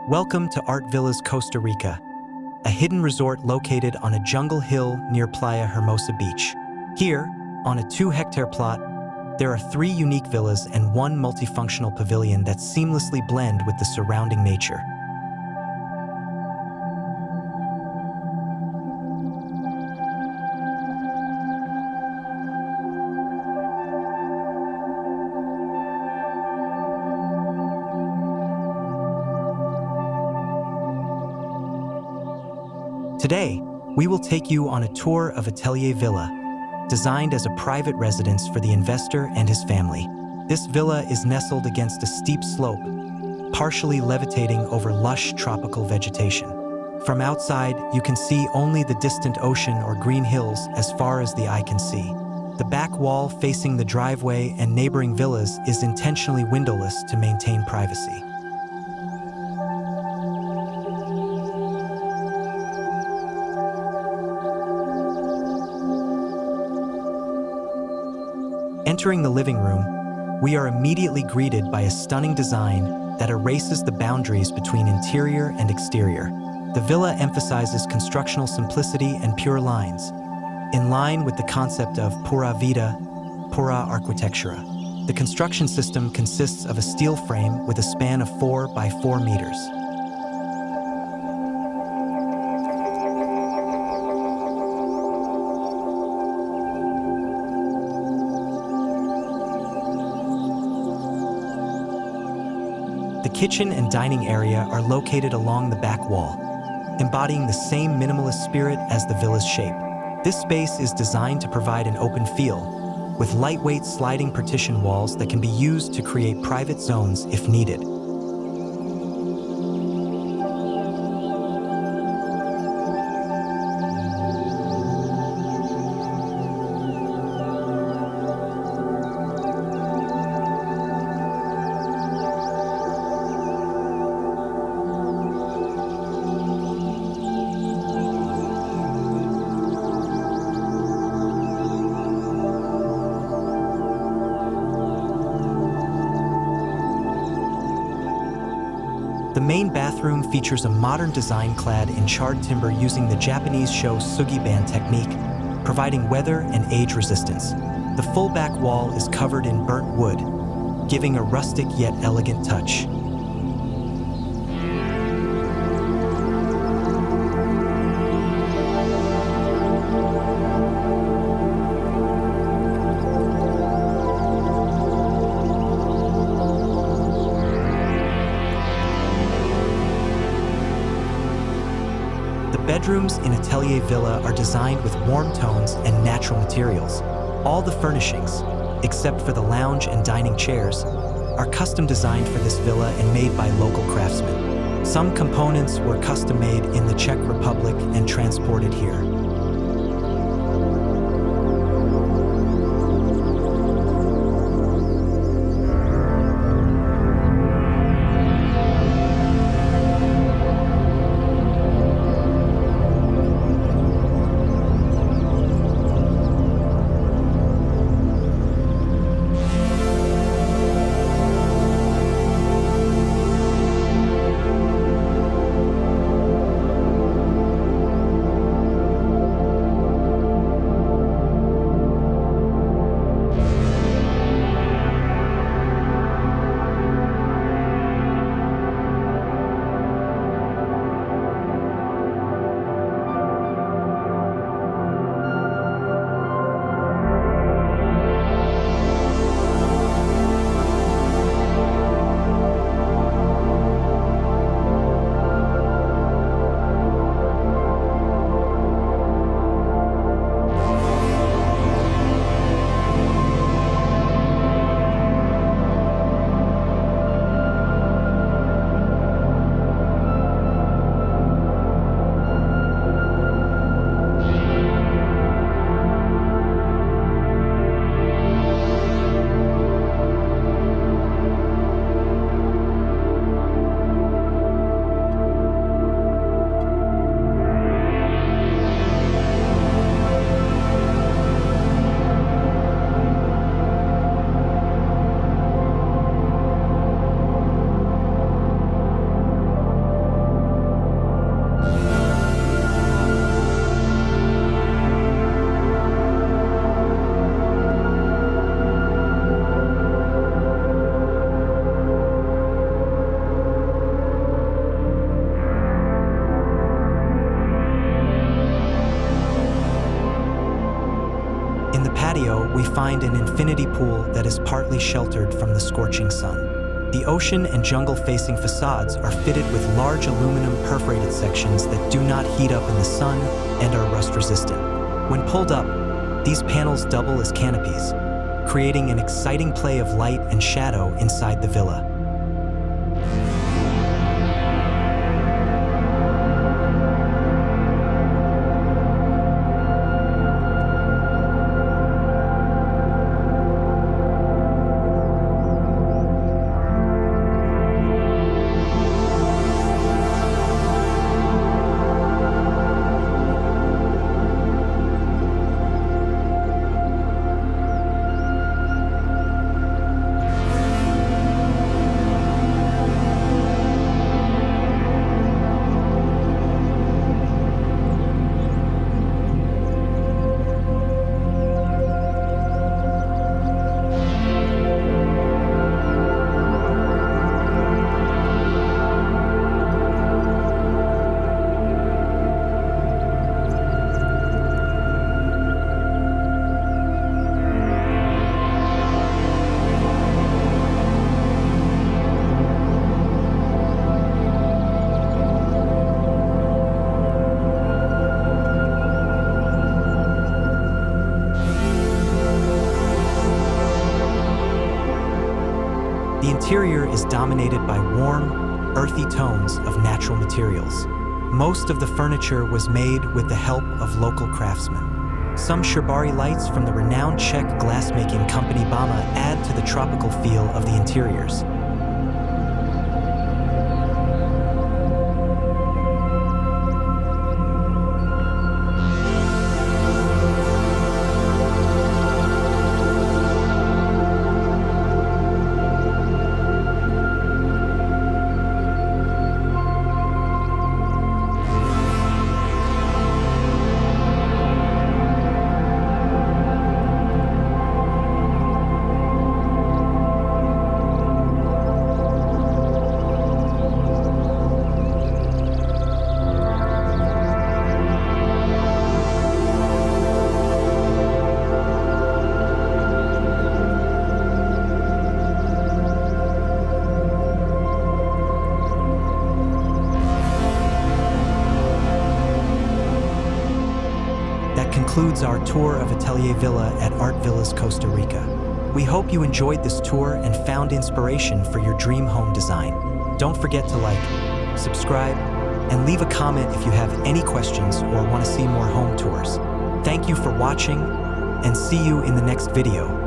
Welcome to Art Villas Costa Rica, a hidden resort located on a jungle hill near Playa Hermosa beach. Here, on a 2-hectare plot, there are 3 unique villas and 1 multifunctional pavilion that seamlessly blend with the surrounding nature. Today, we will take you on a tour of Atelier Villa, designed as a private residence for the investor and his family. This villa is nestled against a steep slope, partially levitating over lush tropical vegetation. From outside, you can see only the distant ocean or green hills as far as the eye can see. The back wall facing the driveway and neighboring villas is intentionally windowless to maintain privacy. Entering the living room, we are immediately greeted by a stunning design that erases the boundaries between interior and exterior. The villa emphasizes constructional simplicity and pure lines, in line with the concept of pura vida, pura architectura. The construction system consists of a steel frame with a span of 4 by 4 meters. The kitchen and dining area are located along the back wall, embodying the same minimalist spirit as the villa's shape. This space is designed to provide an open feel, with lightweight sliding partition walls that can be used to create private zones if needed. The main bathroom features a modern design clad in charred timber using the Japanese show sugi-ban technique, providing weather and age resistance. The full back wall is covered in burnt wood, giving a rustic yet elegant touch. Bedrooms in Atelier Villa are designed with warm tones and natural materials. All the furnishings, except for the lounge and dining chairs, are custom designed for this villa and made by local craftsmen. Some components were custom made in the Czech Republic and transported here. In the patio, we find an infinity pool that is partly sheltered from the scorching sun. The ocean and jungle-facing facades are fitted with large aluminum perforated sections that do not heat up in the sun and are rust-resistant. When pulled up, these panels double as canopies, creating an exciting play of light and shadow inside the villa. The interior is dominated by warm, earthy tones of natural materials. Most of the furniture was made with the help of local craftsmen. Some Shibari lights from the renowned Czech glassmaking company Bomma add to the tropical feel of the interiors. Concludes our tour of Atelier Villa at Villas Costa Rica. We hope you enjoyed this tour and found inspiration for your dream home design. Don't forget to like, subscribe, and leave a comment if you have any questions or want to see more home tours. Thank you for watching, and see you in the next video.